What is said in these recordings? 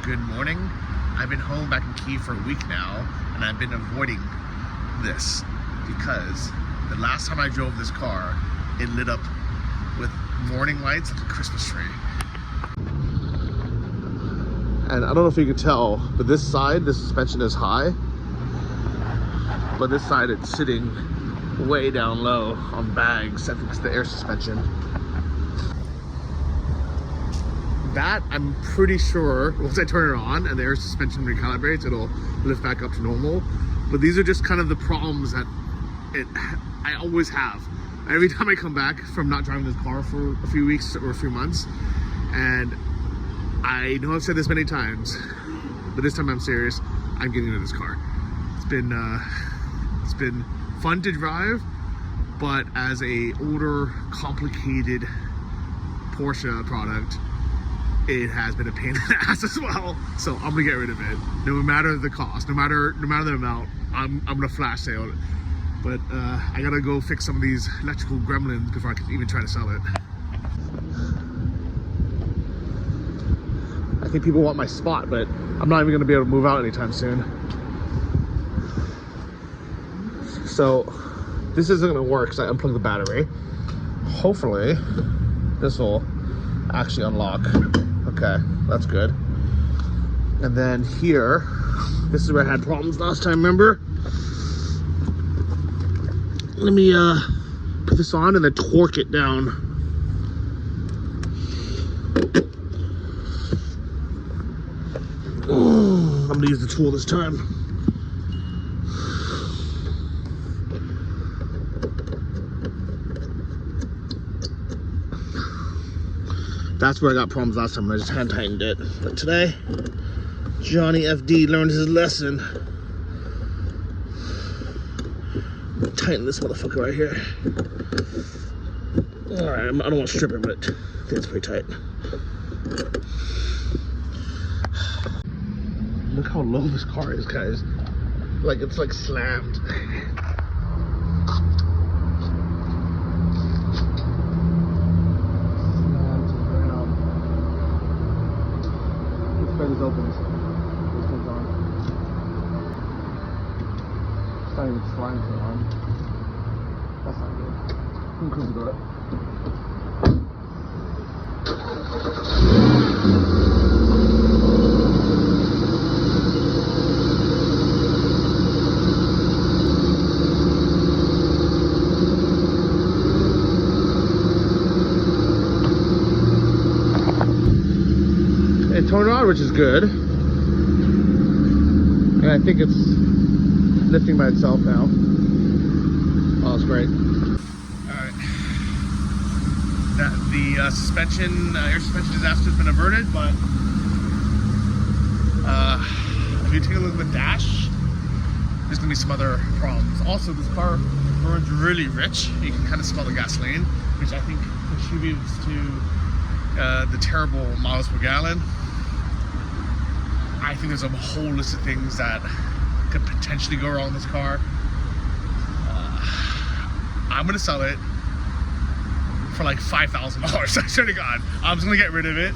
good morning. I've been home back in Kyiv for a week now, and I've been avoiding this because the last time I drove this car, it lit up with morning lights like a Christmas tree. And I don't know if you can tell, but this side, the suspension is high, but this side it's sitting way down low on bags. I think it's the air suspension. That, I'm pretty sure, once I turn it on and the air suspension recalibrates, it'll lift back up to normal. But these are just kind of the problems that I always have. Every time I come back from not driving this car for a few weeks or a few months, and I know I've said this many times, but this time I'm serious, I'm getting into this car. It's been fun to drive, but as a older, complicated Porsche product, it has been a pain in the ass as well. So I'm gonna get rid of it, no matter the cost, no matter the amount. I'm gonna flash sale it. But I gotta go fix some of these electrical gremlins before I can even try to sell it. I think people want my spot, but I'm not even gonna be able to move out anytime soon. So this isn't gonna work because I unplugged the battery. Hopefully this will actually unlock. Okay, that's good. And then here, this is where I had problems last time, remember? Let me put this on and then torque it down. I'm gonna use the tool this time. That's where I got problems last time. I just hand tightened it. But today, Johnny FD learned his lesson. Tighten this motherfucker right here. Alright, I don't want to strip it, but I think it's pretty tight. Look how low this car is, guys. Like, it's like slammed. This opens. This comes on. It's not even sliding so on. That's not good. You can close the door up. It turned on, which is good, and I think it's lifting by itself now. Oh, it's great. Alright, the suspension, air suspension disaster has been averted, but if you take a look at the dash, there's gonna be some other problems. Also, this car burns really rich. You can kind of smell the gasoline, which I think contributes to the terrible miles per gallon. I think there's a whole list of things that could potentially go wrong with this car. I'm gonna sell it for like $5,000. I swear to God, I'm just gonna get rid of it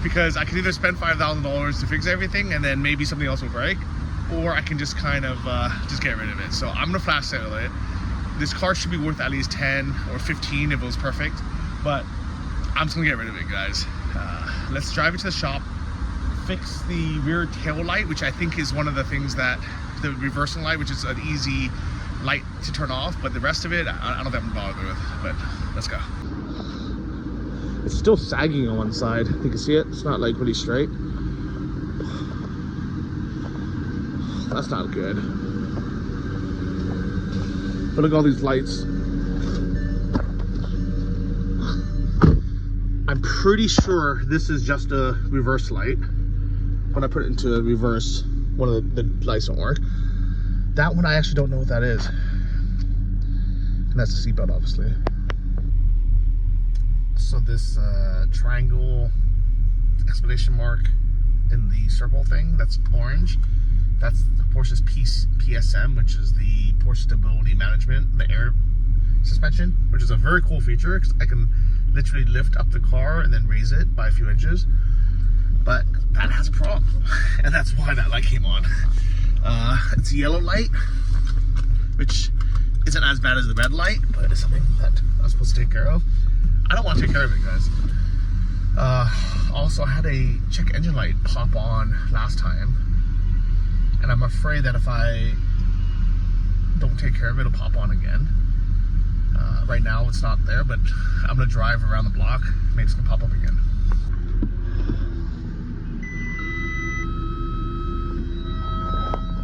because I can either spend $5,000 to fix everything and then maybe something else will break, or I can just kind of just get rid of it. So I'm gonna flash sale it. This car should be worth at least 10 or 15 if it was perfect, but I'm just gonna get rid of it, guys. Let's drive it to the shop, fix the rear tail light, which I think is one of the things that the reversing light, which is an easy light to turn off, but the rest of it I don't think I'm bothered with. But let's go. It's still sagging on one side. You can see it. It's not like really straight. That's not good. But look at all these lights. I'm pretty sure this is just a reverse light. When I put it into reverse, one of the lights don't work. That one I actually don't know what that is. And that's the seatbelt, obviously. So this triangle exclamation mark in the circle thing, that's orange. That's Porsche's PSM, which is the Porsche Stability Management, the air suspension, which is a very cool feature because I can literally lift up the car and then raise it by a few inches. but that has a problem, and that's why that light came on. It's a yellow light, which isn't as bad as the red light, but it's something that I'm supposed to take care of. I don't want to take care of it, guys. Also, I had a check engine light pop on last time, and I'm afraid that if I don't take care of it, it'll pop on again. Right now it's not there, but I'm gonna drive around the block, maybe it's gonna pop up again.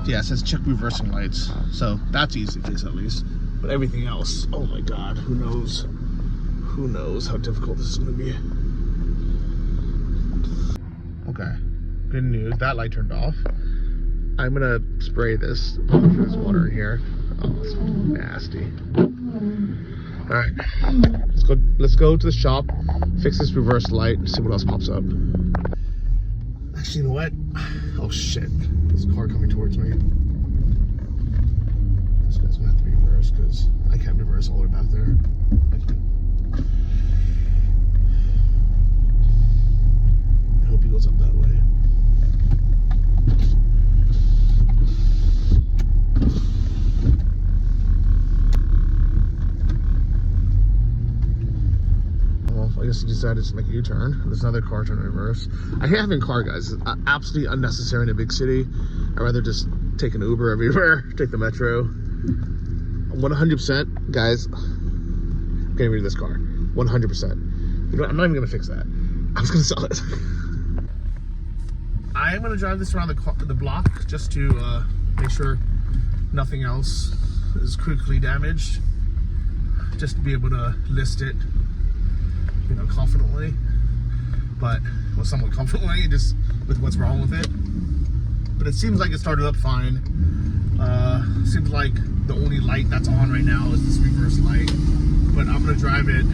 Yeah, it says check reversing lights, so that's easy to fix at least. But everything else, oh my god, who knows? Who knows how difficult this is gonna be. Okay, good news, that light turned off. I'm gonna spray this water in here. Oh, it's nasty. All right, let's go to the shop, fix this reverse light, and see what else pops up. Actually, you know what? Oh shit, there's a car coming towards me. This guy's gonna have to be reversed because I can't reverse all the way back there. I hope he goes up that way. I guess he decided to make a U-turn. There's another car trying to reverse. I hate having a car, guys. It's absolutely unnecessary in a big city. I'd rather just take an Uber everywhere, take the metro. 100%, guys, I'm getting rid of this car. 100%. You know what? I'm not even gonna fix that. I'm just gonna sell it. I am gonna drive this around the block just to make sure nothing else is critically damaged. Just to be able to list it, you know, confidently, but well, somewhat confidently, just with what's wrong with it. But it seems like it started up fine. Seems like the only light that's on right now is this reverse light. But I'm gonna drive it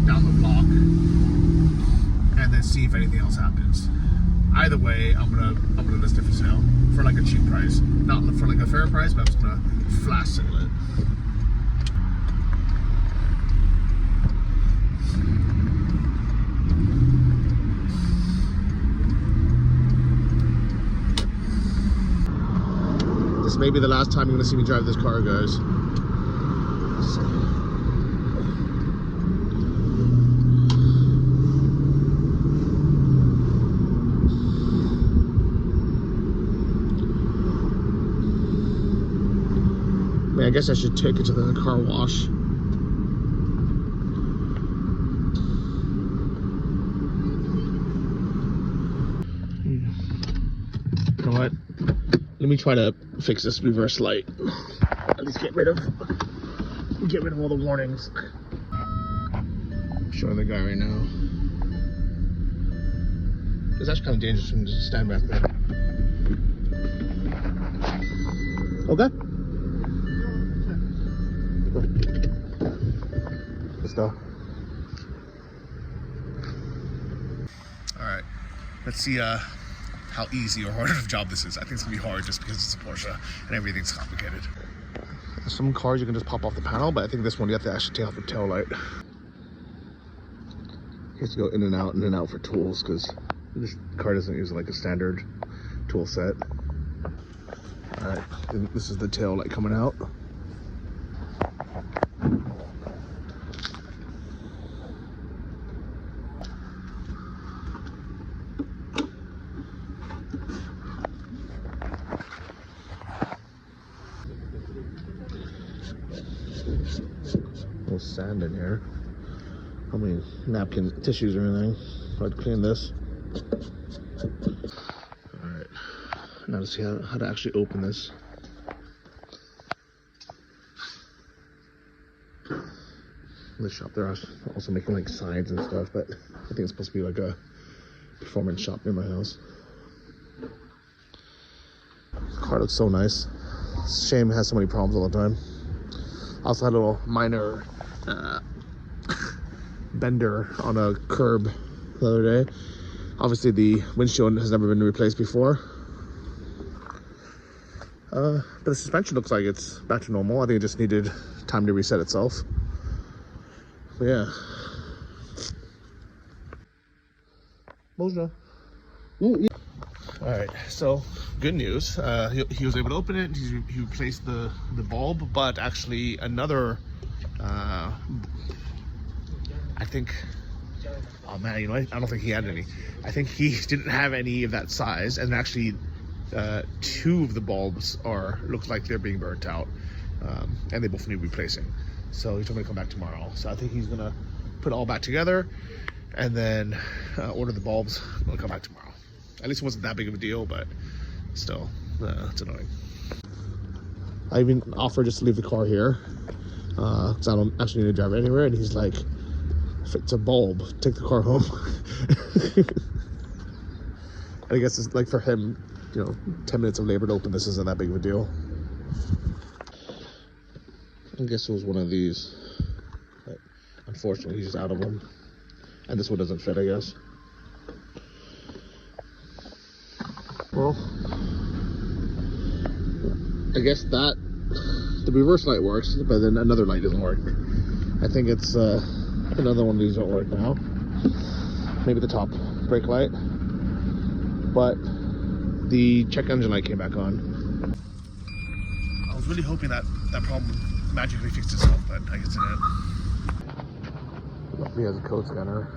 down the block and then see if anything else happens. Either way, I'm gonna list it for sale for like a cheap price, not for like a fair price, but I'm just gonna flash sale it. This may be the last time you're gonna see me drive this car, guys. I guess I should take it to the car wash. You know what? Let me try to fix this reverse light. At least get rid of all the warnings. I'm showing the guy right now. It's actually kind of dangerous for him to just stand back there. Okay. Let's go. All right, let's see how easy or hard of a job this is. I think it's gonna be hard just because it's a Porsche and everything's complicated. Some cars you can just pop off the panel, but I think this one you have to actually take off the tail light. You have to go in and out for tools because this car doesn't use like a standard tool set. All right, this is the tail light coming out. Sand in here. How many napkin tissues or anything? I'd clean this. Alright. Now to see how to actually open this. In the shop they're also making like signs and stuff, but I think it's supposed to be like a performance shop near my house. The car looks so nice. Shame it has so many problems all the time. I also had a little minor bender on a curb the other day. Obviously the windshield has never been replaced before. But the suspension looks like it's back to normal. I think it just needed time to reset itself. But yeah. Bonjour. All right, so good news. He was able to open it. He replaced the bulb, but actually another, I think, oh man, you know, I don't think he had any. I think he didn't have any of that size, and actually two of the bulbs look like they're being burnt out, and they both need replacing. So he told me to come back tomorrow. So I think he's gonna put it all back together and then order the bulbs. I'm gonna come back tomorrow. At least it wasn't that big of a deal, but still, it's annoying. I even offered just to leave the car here, because I don't actually need to drive it anywhere, and he's like, if it's a bulb, take the car home. I guess it's like for him, you know, 10 minutes of labor to open this isn't that big of a deal. I guess it was one of these, but unfortunately he's just out of them. And this one doesn't fit, I guess. Well, I guess the reverse light works, but then another light doesn't work. I think it's another one of these don't work now. Maybe the top brake light, but the check engine light came back on. I was really hoping that problem magically fixed itself, but I guess it didn't. He has a code scanner.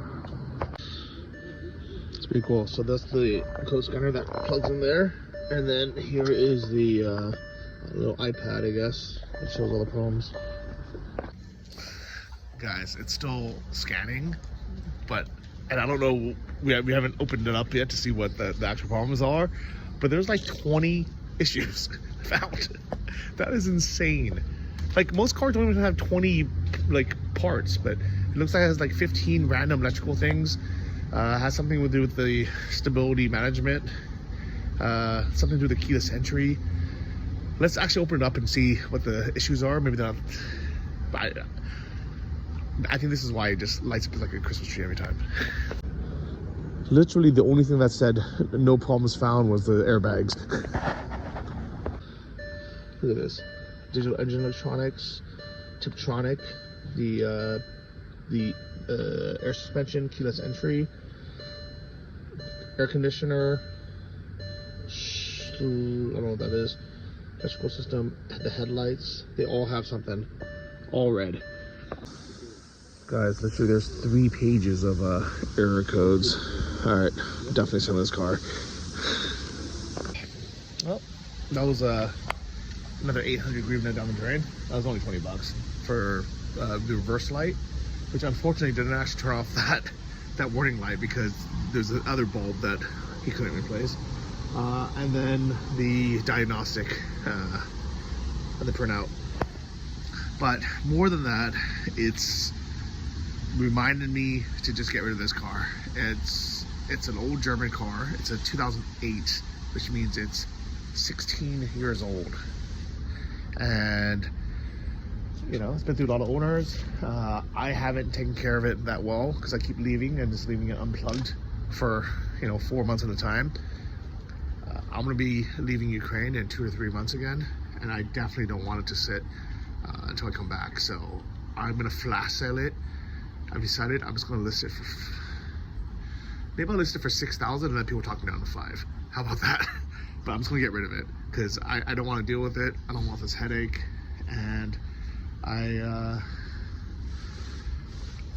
It's pretty cool. So that's the code scanner that plugs in there, and then here is the little iPad, I guess. It shows all the problems. Guys, it's still scanning, and I don't know, we haven't opened it up yet to see what the actual problems are, but there's like 20 issues found. That is insane. Like, most cars don't even have 20 like parts, but it looks like it has like 15 random electrical things. Has something to do with the stability management, something to do with the keyless entry. Let's actually open it up and see what the issues are. Maybe they're not. I think this is why it just lights up like a Christmas tree every time. Literally the only thing that said no problems found was the airbags. Look at this. Digital engine electronics, Tiptronic, the air suspension, keyless entry, air conditioner, I don't know what that is, electrical system, the headlights, they all have something, all red. Guys, literally there's 3 pages of error codes. All right, definitely selling this car. Well, that was another 800 hryvnia down the drain. That was only 20 bucks for the reverse light, which unfortunately didn't actually turn off that warning light because there's another bulb that he couldn't replace. And then the diagnostic and the printout. But more than that, it's reminded me to just get rid of this car. It's an old German car. It's a 2008, which means it's 16 years old. And you know, it's been through a lot of owners. I haven't taken care of it that well because I keep leaving and just leaving it unplugged for, you know, 4 months at a time. I'm gonna be leaving Ukraine in 2 or 3 months again, and I definitely don't want it to sit until I come back. So I'm gonna flash sale it. I've decided I'm just gonna list it for, maybe I'll list it for 6,000 and then people talk me down to 5. How about that? But I'm just gonna get rid of it because I don't want to deal with it. I don't want this headache, and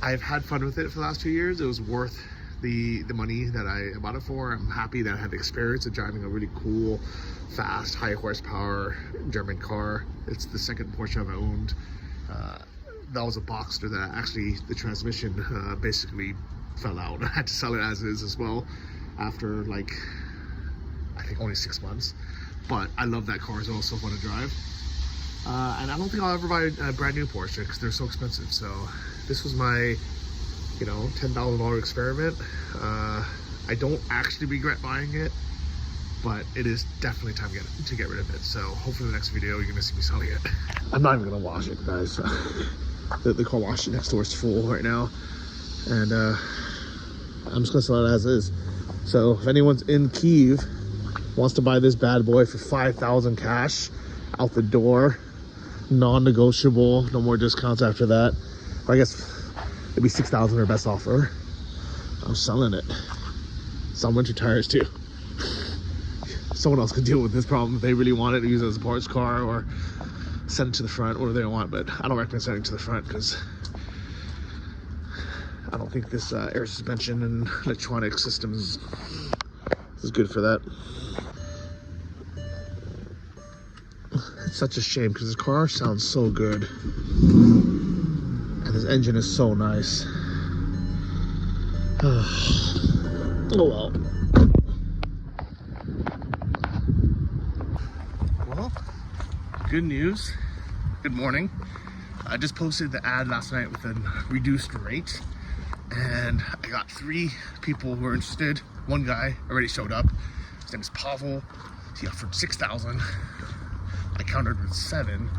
I've had fun with it for the last 2 years. It was worth the money that I bought it for. I'm happy that I had the experience of driving a really cool, fast, high horsepower German car. It's the second Porsche I've owned. That was a Boxster that actually the transmission basically fell out. I had to sell it as is as well after like I think only 6 months. But I love that car as well, so fun to drive. And I don't think I'll ever buy a brand new Porsche because they're so expensive. So this was my, you know, $10,000 experiment. I don't actually regret buying it, but it is definitely time to get rid of it. So hopefully the next video you're gonna see me selling it. I'm not even gonna wash it, guys. The car wash next door is full right now, and I'm just gonna sell it as is. So if anyone's in Kyiv, wants to buy this bad boy for 5,000 cash out the door, non-negotiable, no more discounts after that, or I guess it'd be 6,000 or best offer, I'm selling it. some winter tires too. Someone else could deal with this problem if they really want it to use it as a sports car or send it to the front, whatever they want, but I don't recommend sending it to the front because I don't think this air suspension and electronic systems is good for that. It's such a shame because this car sounds so good and this engine is so nice. Oh well. Well, good news. Good morning. I just posted the ad last night with a reduced rate, and I got 3 people who are interested. One guy already showed up. His name is Pavel. He offered 6,000. I countered with 7.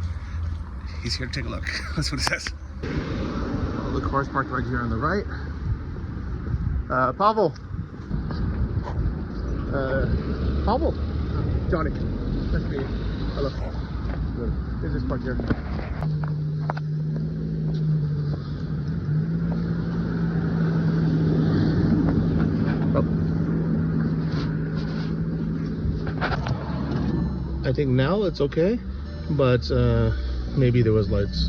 He's here to take a look. That's what it says. Well, the car's parked right here on the right. Pavel. Pavel. Johnny. Nice to meet you. Hello. Good. Here's this park here. Oh. I think now it's okay, but maybe there was lights.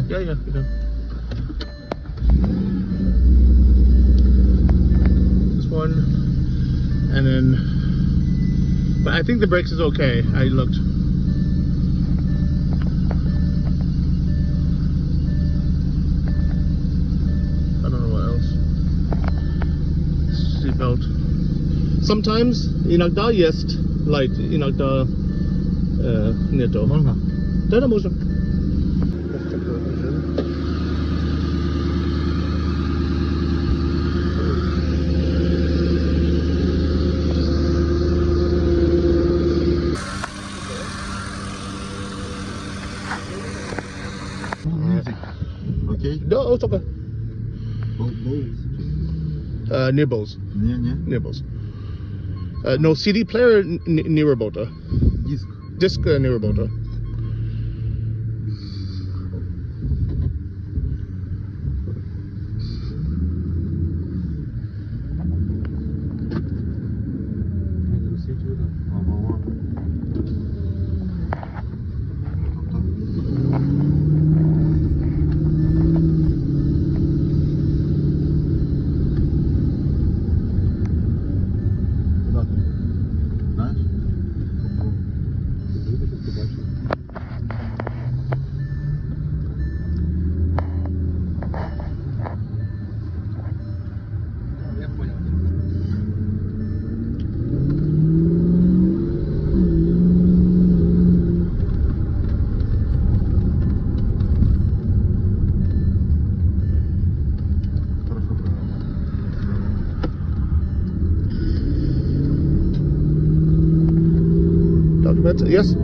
Yeah, you can. This one, and then, but I think the brakes is okay. I looked. I don't know what else. Seatbelt. Sometimes inakda jest light, inakda nie to. Można. Teraz można. Let's check the engine. Okay. No, it's okay. Nibbles. Nie. Nibbles. No CD player nie robota. Disk. Disc nie robota. Yes.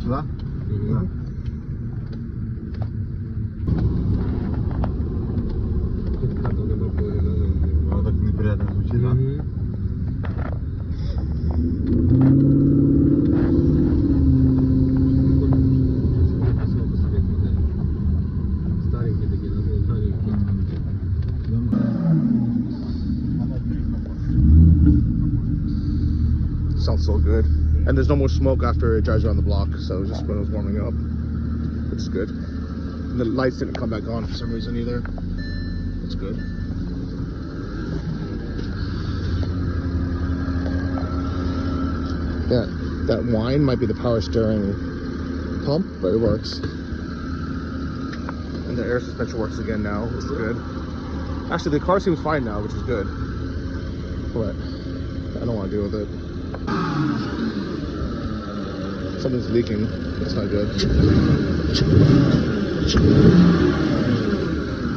Сюда? Да. Вот так неприятно звучит, да? Sounds so good. And there's no more smoke after it drives around the block, so just when it was warming up, which is good. And the lights didn't come back on for some reason either. It's good. Yeah, that whine might be the power steering pump, but it works. And the air suspension works again now, which is good. Actually, the car seems fine now, which is good. But I don't want to deal with it. Something's leaking. That's not good.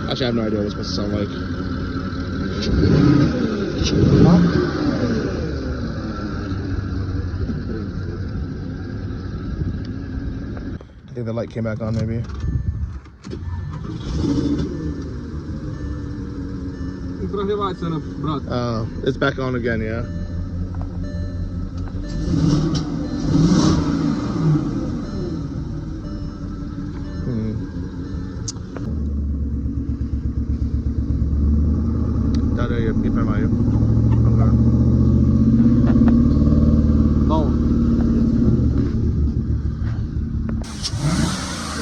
Actually, I have no idea what it's supposed to sound like. I think the light came back on maybe. It's back on again, yeah.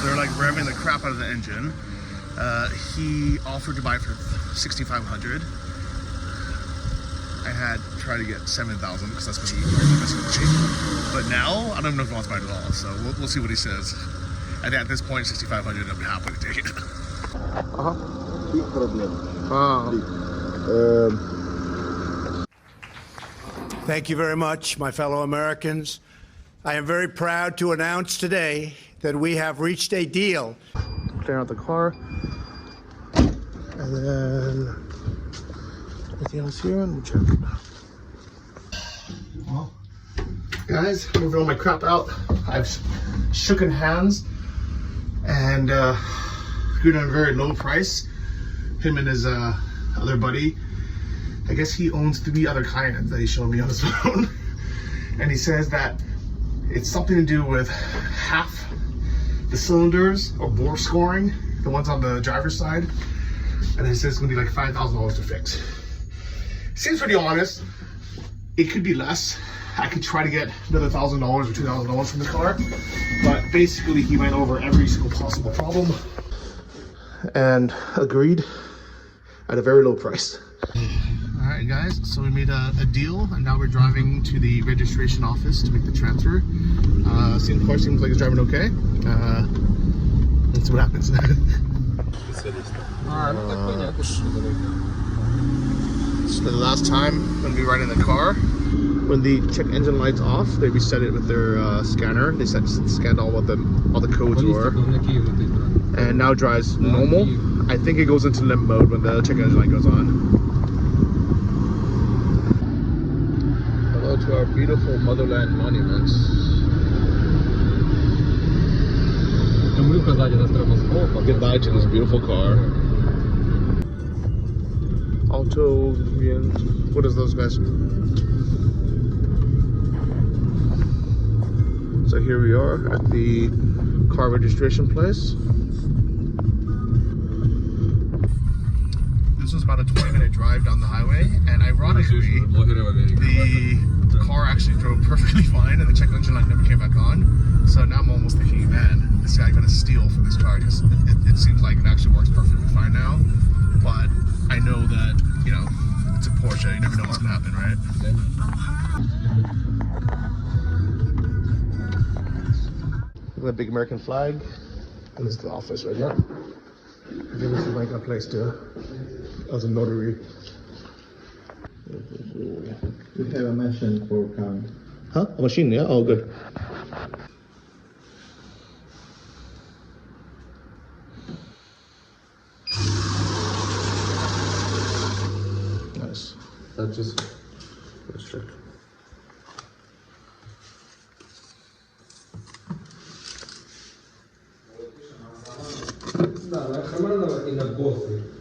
They're like revving the crap out of the engine. He offered to buy it for $6,500. I had tried to get $7,000 because that's what he paid. But now I don't know if he wants to buy it at all. So we'll see what he says. I think at this point, $6,500, I'll be happy to take it. Big problem. Thank you very much, my fellow Americans. I am very proud to announce today that we have reached a deal. Clear out the car. And then anything else here? Let me check. Well, guys, moving all my crap out. I've shooken hands and agreed on a very low price. Him and his other buddy. I guess he owns 3 other Cayennes that he showed me on his phone. And he says that it's something to do with half the cylinders or bore scoring, the ones on the driver's side. And he says it's gonna be like $5,000 to fix. Seems pretty honest. It could be less. I could try to get another $1,000 or $2,000 from the car. But basically he went over every single possible problem and agreed at a very low price. Alright guys, so we made a deal and now we're driving to the registration office to make the transfer. Car seems like it's driving okay. Let's see what happens. So the last time when we ride in the car, when the check engine light's off, they reset it with their scanner. They scanned all the codes were, and now drives normal. I think it goes into limp mode when the check engine light goes on. Hello to our beautiful motherland monuments. Goodbye to this beautiful car. Auto, what is those guys? So here we are at the car registration place. This was about a 20-minute drive down the highway, and ironically, the car actually drove perfectly fine, and the check engine light never came back on. So now I'm almost thinking, man, this guy got a steal for this car because it seems like it actually works perfectly fine now. But I know that, you know, it's a Porsche. You never know what's gonna happen, right? Look at that big American flag. And this is the office right here. I think this is like a place to, as a notary. We have a machine for car. Huh? A machine, yeah? Oh, good. Nice. That's just... Let's check.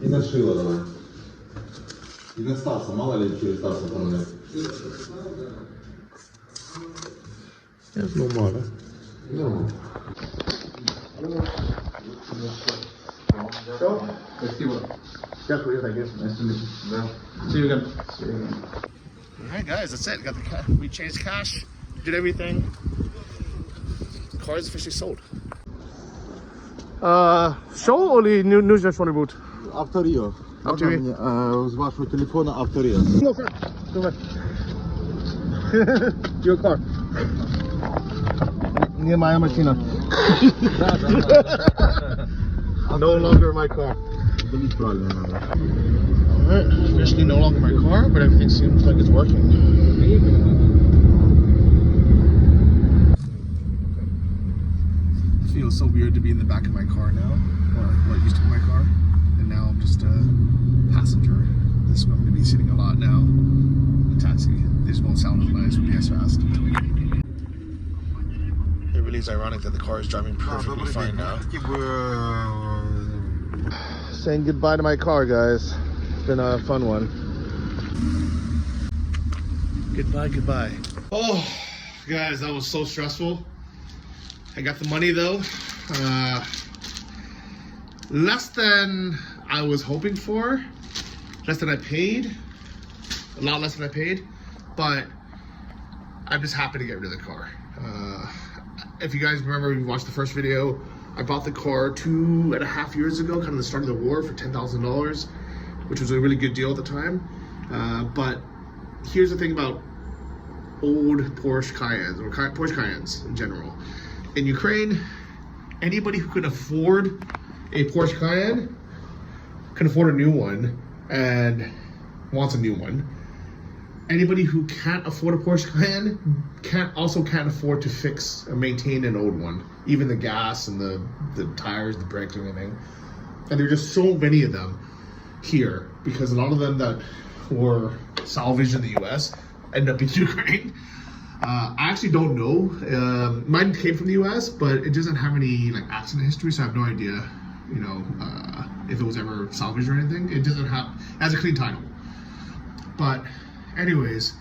И на шило давай. И на Стаса, мало ли через Стаса оформлять. It's normal, huh? No. Спасибо. Definitely, I guess. Nice to meet you. Да. See you again. See you again. Alright guys, that's it. Got the cash. We changed cash, did everything. The car is officially sold. Show или нужно что-нибудь? Авторио. Авторио. Можно мне с вашего телефона авторио? No, sir. Go ahead. Your car. Не моя машина. No longer my car. Удалить правильно надо. Alright, officially no longer my car, but everything seems like it's working. Feels so weird to be in the back of my car now, or what used to be my car, and now I'm just a passenger. This is where I'm going to be sitting a lot now. The taxi. This won't sound as nice when it gets fast. really is ironic that the car is driving perfectly fine now. Saying goodbye to my car, guys. It's been a fun one. Goodbye. Oh, guys, that was so stressful. I got the money though. Less than I was hoping for. Less than I paid. A lot less than I paid. But I'm just happy to get rid of the car. If you guys remember, we watched the first video. I bought the car 2.5 years ago, kind of the start of the war, for $10,000, which was a really good deal at the time. But here's the thing about old Porsche Cayennes, or Porsche Cayennes in general. In Ukraine, anybody who can afford a Porsche Cayenne can afford a new one and wants a new one. Anybody who can't afford a Porsche Cayenne can't afford to fix or maintain an old one. Even the gas and the tires, the brakes, and everything. And there are just so many of them here because a lot of them that were salvaged in the US end up in Ukraine. I actually don't know. Mine came from the US, but it doesn't have any like accident history, so I have no idea, you know, if it was ever salvaged or anything. It doesn't have, it has a clean title. But anyways,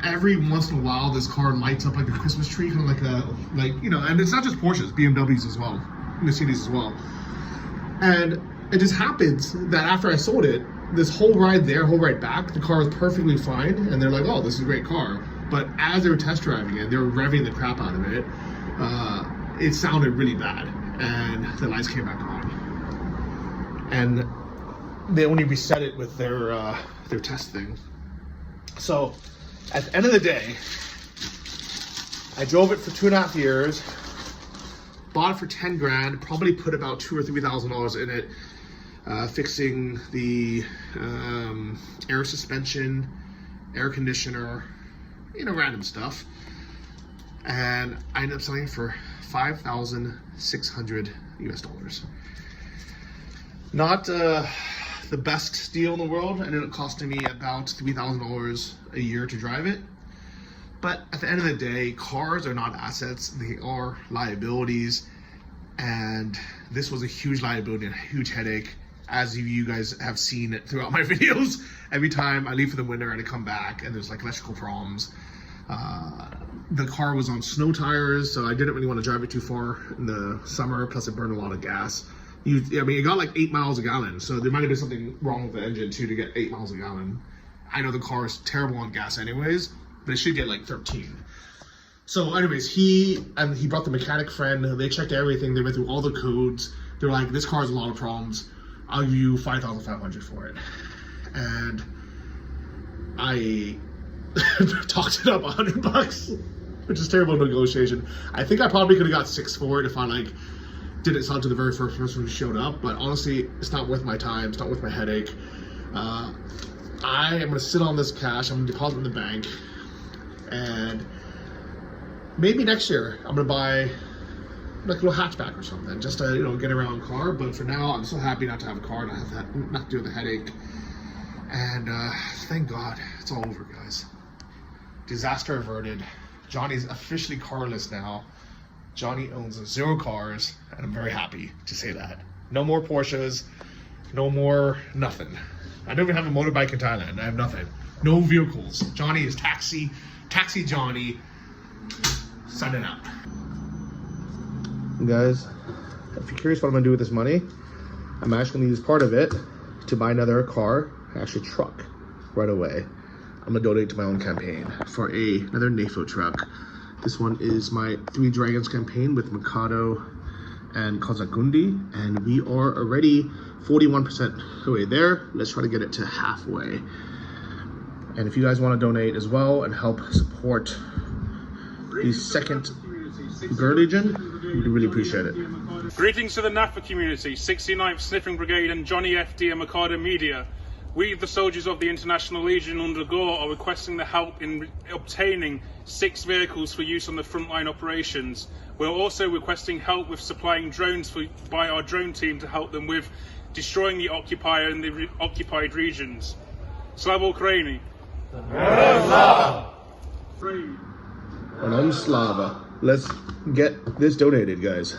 every once in a while this car lights up like a Christmas tree, kind of like you know, and it's not just Porsches, BMWs as well, Mercedes as well. And it just happens that after I sold it, this whole ride there, whole ride back, the car was perfectly fine, and they're like, oh, this is a great car. But as they were test driving it, they were revving the crap out of it. It sounded really bad, and the lights came back on. And they only reset it with their test thing. So at the end of the day, I drove it for 2.5 years, bought it for 10 grand, probably put about $2,000 or $3,000 in it, fixing the air suspension, air conditioner, you know, random stuff. And I ended up selling it for $5,600 US. Not the best deal in the world. It ended up costing me about $3,000 a year to drive it. But at the end of the day, cars are not assets, they are liabilities. And this was a huge liability and a huge headache, as you guys have seen it throughout my videos. Every time I leave for the winter and I come back and there's like electrical problems. The car was on snow tires, so I didn't really want to drive it too far in the summer, plus it burned a lot of gas. I mean, it got like 8 miles a gallon, so there might have been something wrong with the engine too to get 8 miles a gallon. I know the car is terrible on gas anyways, but it should get like 13. So anyways, he brought the mechanic friend, they checked everything, they went through all the codes. They were like, this car has a lot of problems, I'll give you $5,500 for it. And I talked it up $100, which is terrible negotiation. I think I probably could have got $6 for it if I like didn't sell to the very first person who showed up, but honestly, it's not worth my time, it's not worth my headache. I am gonna sit on this cash, I'm gonna deposit in the bank, and maybe next year I'm gonna buy like a little hatchback or something, just to, you know, get around car. But for now, I'm so happy not to have a car, not to deal with the headache. And thank God it's all over, guys. Disaster averted. Johnny's officially carless now. Johnny owns 0 cars, and I'm very happy to say that. No more Porsches, no more nothing. I don't even have a motorbike in Thailand. I have nothing. No vehicles. Johnny is taxi Johnny. Signing out. Guys, if you're curious what I'm gonna do with this money, I'm actually gonna use part of it to buy another car, actually truck, right away. I'm gonna donate to my own campaign for another NAFO truck. This one is my 3 Dragons campaign with Mikado and Kazakundi, and we are already 41% the way there. Let's try to get it to halfway. And if you guys want to donate as well and help support the second Girl Legion, we'd really appreciate it. Greetings to the NAFA community, 69th Sniffing Brigade and Johnny FD and Mikado Media. We, the soldiers of the International Legion under Gore, are requesting the help in obtaining 6 vehicles for use on the frontline operations. We're also requesting help with supplying drones by our drone team to help them with destroying the occupier in the occupied regions. Slava Ukraini! Slava! let's get this donated, guys.